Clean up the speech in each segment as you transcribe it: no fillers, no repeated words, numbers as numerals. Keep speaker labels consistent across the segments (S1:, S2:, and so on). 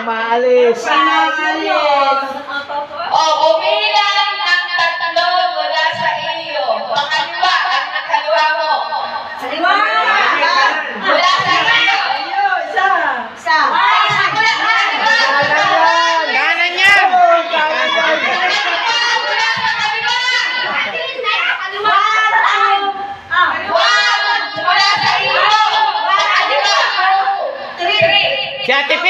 S1: maalis.
S2: O, bumilang ng tatlo mula sa iyo. Pangalawa, ang nakaliwa mo.
S3: Kaliwa!
S2: Mula sa iyo.
S3: Isa!
S1: Kanan yan!
S2: Mula sa iyo.
S1: Si Ate P!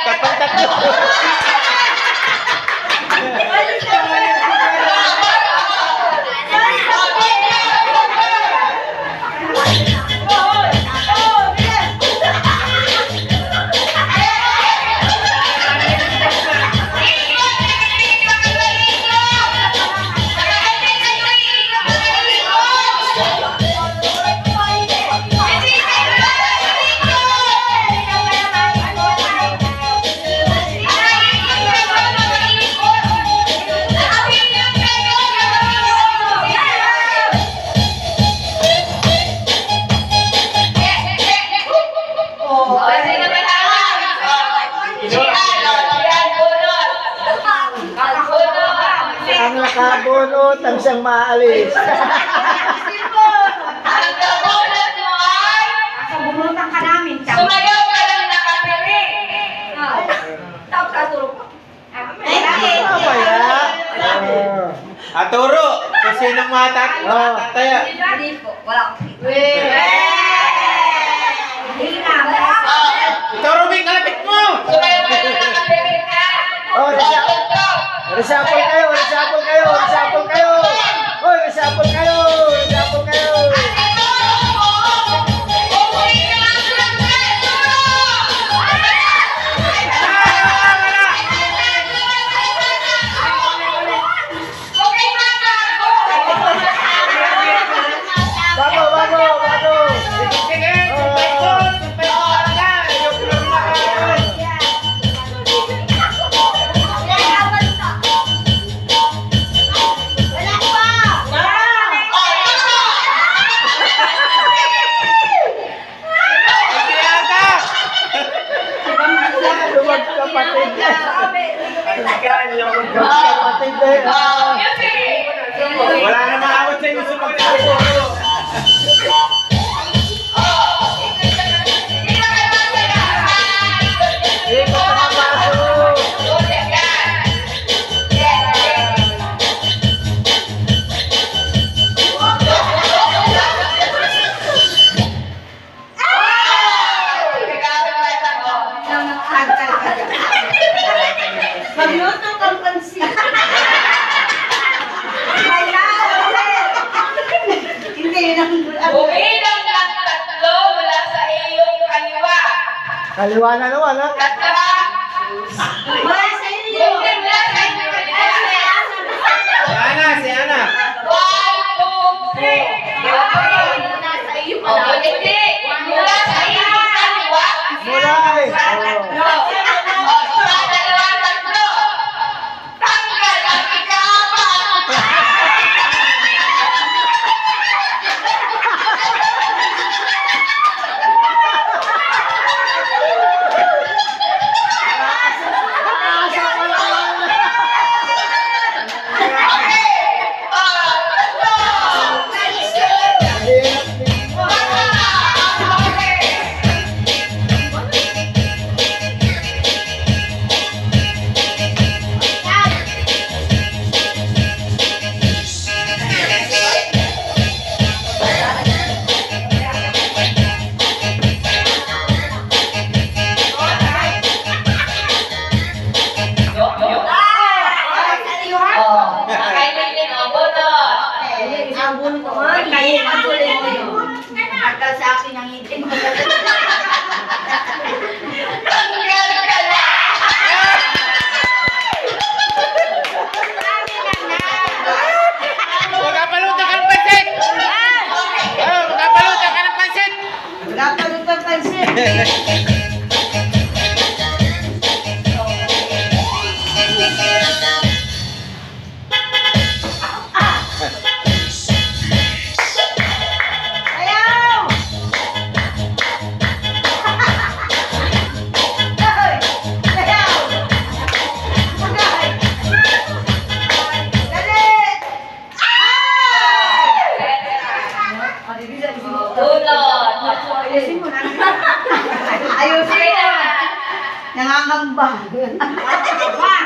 S1: Tapang tatlo. Ang nakabunot ang siyang maalis.
S2: Ang nabunot mo ay
S3: Bumunutan ka namin.
S2: sumayaw ka lang nakapiri.
S3: Tapos katulog pa.
S1: Mamaya.
S4: Aturo, kung sinong matataya.
S3: Hindi po. Wala akong Hindi na.
S4: Aturo, may kalapit mo!
S2: Sumayaw ka lang nakapiri ka.
S1: Oh, resapol kayo, resapol kayo, resapol kayo. Hoy, resapol kayo, resapol kayo. Bago. Kapatid. Kapatid eh.
S4: Wala na maawat sa inyo sa pagkakaturo.
S3: Magluto kang pansin. Hindi lang.
S2: Bumilang ng tatlo mula sa iyong kaliwa.
S1: Kaliwa na naman ha.
S2: Tatlo.
S3: Wala sa inyo.
S2: Hindi mula sa iyong kaliwa.
S4: Si Ana.
S2: 1, 2, 3.
S3: Wala sa iyo pala.
S2: Hindi. Mula sa iyong kaliwa.
S1: Mula eh. Oh.
S2: Sa dalawa tatlo. Tanggal ang ika-apat.
S3: Aba!